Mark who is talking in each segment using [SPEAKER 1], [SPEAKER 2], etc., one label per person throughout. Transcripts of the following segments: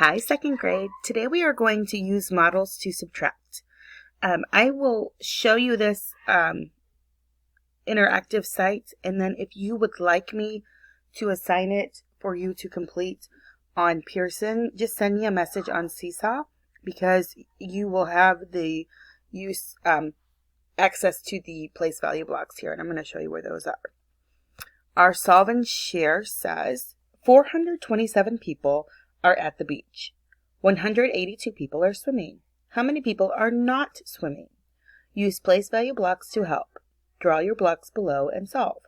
[SPEAKER 1] Hi, second grade. Today we are going to use models to subtract. I will show you this interactive site, and then if you would like me to assign it for you to complete on Pearson, just send me a message on Seesaw because you will have the access to the place value blocks here, and I'm going to show you where those are. Our solve and share says 427 people are at the beach. 182 people are swimming. How many people are not swimming? Use place value blocks to help. Draw your blocks below and solve.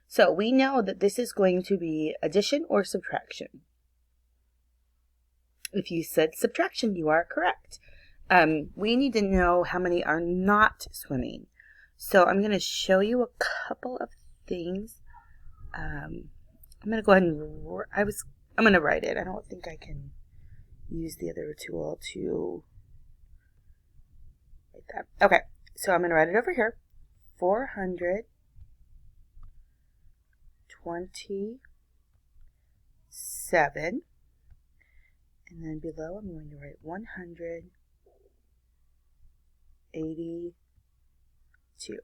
[SPEAKER 1] So we know that this is going to be addition or subtraction. If you said subtraction, you are correct. We need to know how many are not swimming. So I'm going to show you a couple of things. I'm going to go ahead and I'm going to write it. I don't think I can use the other tool to write that. Okay, so I'm going to write it over here. 427, and then below I'm going to write 182.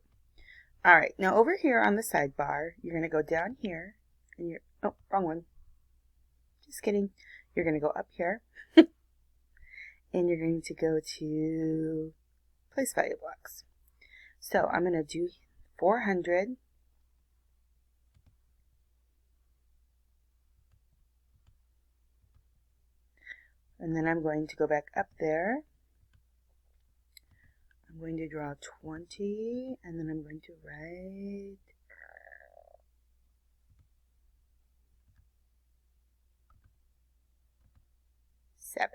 [SPEAKER 1] All right, now over here on the sidebar, you're going to go down here, and oh, wrong one. Just kidding. You're going to go up here, and you're going to go to place value blocks. So I'm going to do 400. And then I'm going to go back up there. I'm going to draw 20, and then I'm going to write 7.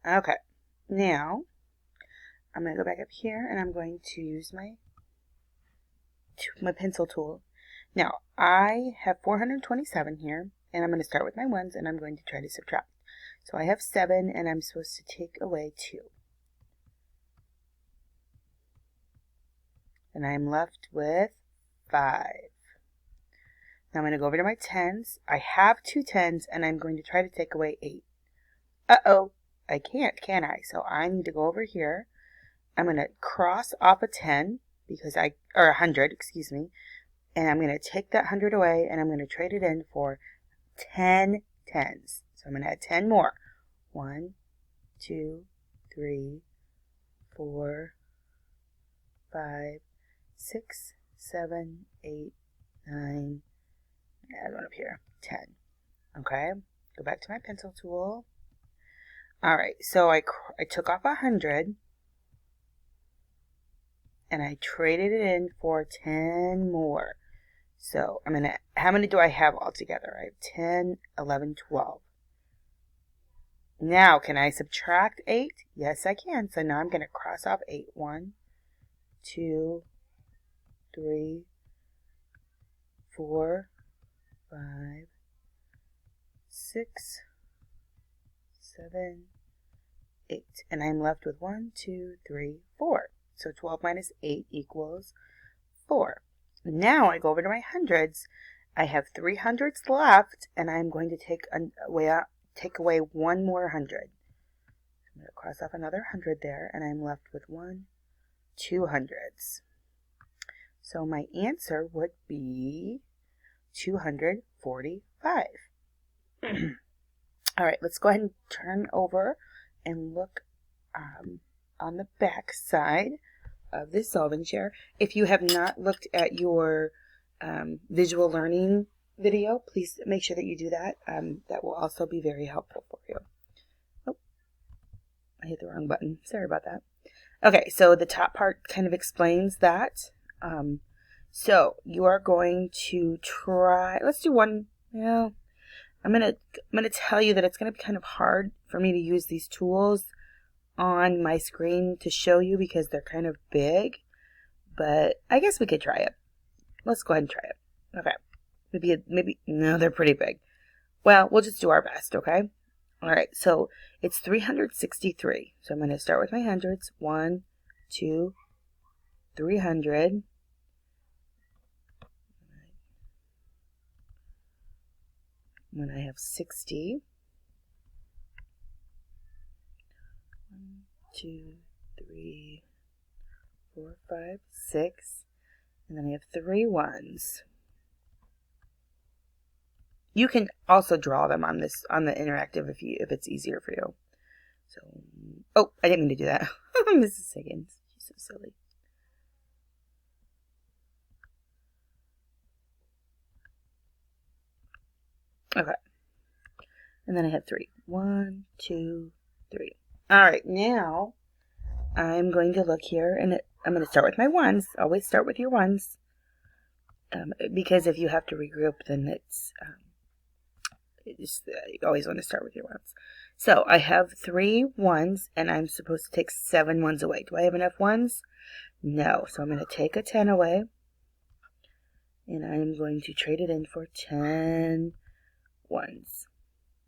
[SPEAKER 1] Okay, now I'm going to go back up here, and I'm going to use my pencil tool. Now, I have 427 here, and I'm going to start with my ones, and I'm going to try to subtract. So I have 7, and I'm supposed to take away 2. And I'm left with 5. Now I'm going to go over to my tens. I have 2 tens, and I'm going to try to take away 8. Uh-oh, I can't, can I? So I need to go over here. I'm going to cross off a 10, or 100, excuse me. And I'm going to take that 100 away, and I'm going to trade it in for 10 tens. So I'm going to add 10 more. 1, 2, 3, 4, 5, 6, 7, 8, 9. Add one up here. 10. Okay. Go back to my pencil tool. All right. So I took off 100. And I traded it in for 10 more. So I'm going to, how many do I have altogether? I have 10, 11, 12. Now, can I subtract 8? Yes, I can. So now I'm going to cross off 8. 1, 2, 3, 4, 5, 6, 7, 8. And I'm left with 1, 2, 3, 4. So 12 minus 8 equals 4. Now I go over to my hundreds. I have 3 hundreds left, and I'm going to take away one more 100. I'm going to cross off another 100 there, and I'm left with 2 hundreds. So my answer would be 245. All right, let's go ahead and turn over and look on the back side of this solve and share. If you have not looked at your visual learning video, please make sure that you do that. That will also be very helpful for you. Oh, I hit the wrong button. Sorry about that. Okay, so the top part kind of explains that. So you are going to try. Let's do one. Yeah, I'm gonna tell you that it's gonna be kind of hard for me to use these tools on my screen to show you because they're kind of big, but I guess we could try it. Let's go ahead and try it. Okay. Maybe, no, they're pretty big. Well, we'll just do our best, okay? All right, so it's 363. So I'm going to start with my hundreds. 1, 2, 300. when I have 60. 1, 2, 3, 4, 5, 6, and then I have 3 ones. You can also draw them on this, on the interactive, if it's easier for you. So, oh, I didn't mean to do that. Mrs. Higgins, she's so silly. Okay, and then I have 3. 1, 2, 3. All right, now I'm going to look here, and I'm going to start with my ones. Always start with your ones, because if you have to regroup, then you always want to start with your ones. So I have 3 ones, and I'm supposed to take 7 ones away. Do I have enough ones? No. So I'm going to take a 10 away, and I'm going to trade it in for 10 ones.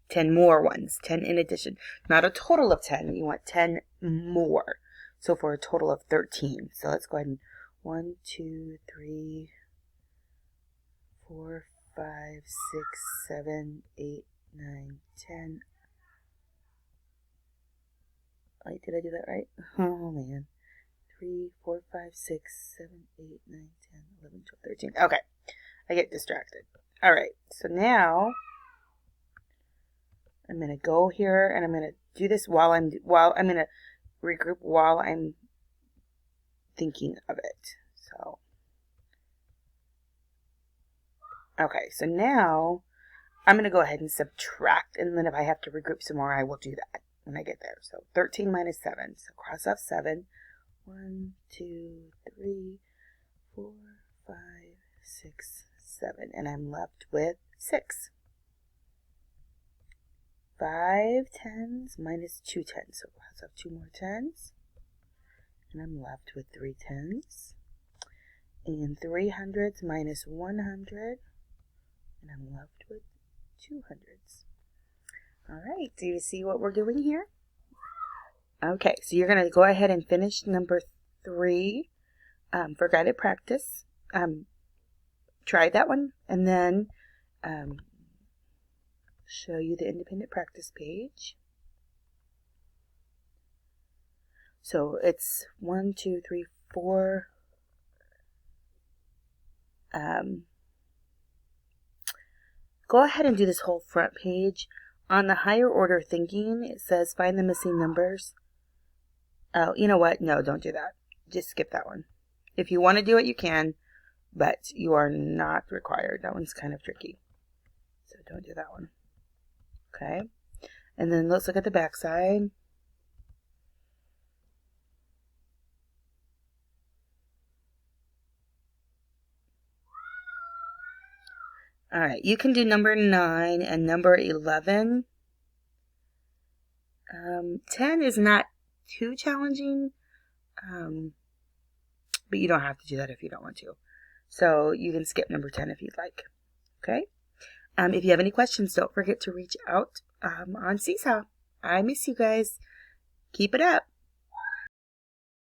[SPEAKER 1] 10 more ones. 10 in addition. Not a total of 10. You want 10 more. So for a total of 13. So let's go ahead and 1, 2, 3, 4, 5, 6, 7, 8, 9, 10. Wait, did I do that right? Oh, man. 3, 4, 5, 6, 7, 8, 9, 10, 11, 12, 13. Okay. I get distracted. All right. So now I'm going to go here and I'm going to do this while I'm going to regroup while I'm thinking of it. So, okay. So now I'm going to go ahead and subtract, and then if I have to regroup some more, I will do that when I get there. So 13 minus 7. So cross off 7. 1, 2, 3, 4, 5, 6, 7. And I'm left with 6. 5 10s minus 2 10s. So cross off 2 more 10s. And I'm left with 3 10s. And 300s minus 100. And I'm left with 200s. All right, do you see what we're doing here? Okay, so you're going to go ahead and finish number 3 for guided practice. Try that one, and then show you the independent practice page. So it's 1, 2, 3, 4. Go ahead and do this whole front page. On the higher order thinking, it says find the missing numbers. Oh, you know what? No, don't do that. Just skip that one. If you want to do it, you can, but you are not required. That one's kind of tricky. So don't do that one. Okay. And then let's look at the back side. All right, you can do number 9 and number 11. 10 is not too challenging, but you don't have to do that if you don't want to. So you can skip number 10 if you'd like. Okay? If you have any questions, don't forget to reach out on Seesaw. I miss you guys. Keep it up.